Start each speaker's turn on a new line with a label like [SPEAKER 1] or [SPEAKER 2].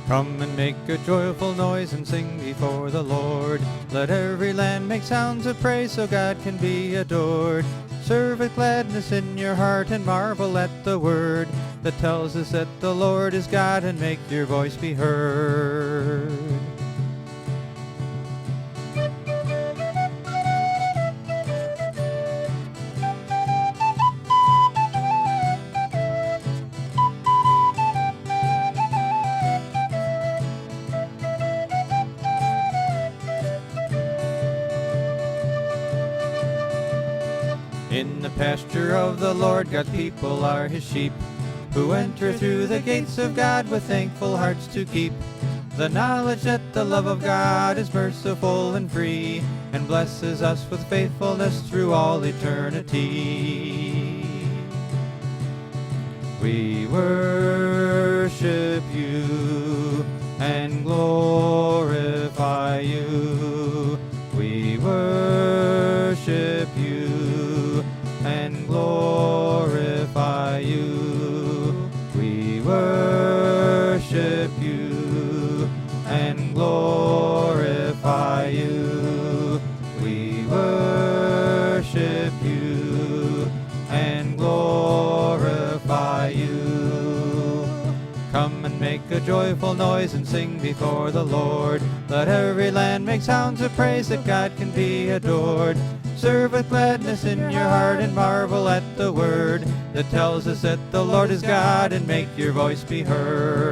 [SPEAKER 1] Come and make a joyful noise and sing before the Lord. Let every land make sounds of praise so God can be adored. Serve with gladness in your heart and marvel at the word that tells us that the Lord is God, and make your voice be heard. In the pasture of the Lord, God's people are his sheep, who enter through the gates of God with thankful hearts to keep the knowledge that the love of God is merciful and free, and blesses us with faithfulness through all eternity. We worship you and glorify you. We worship you and glorify you. We worship you and glorify you. We worship you and glorify you. Come and make a joyful noise and sing before the Lord. Let every land make sounds of praise that God can be adored. Serve with gladness in your heart and marvel at the word that tells us that the Lord is God, and make your voice be heard.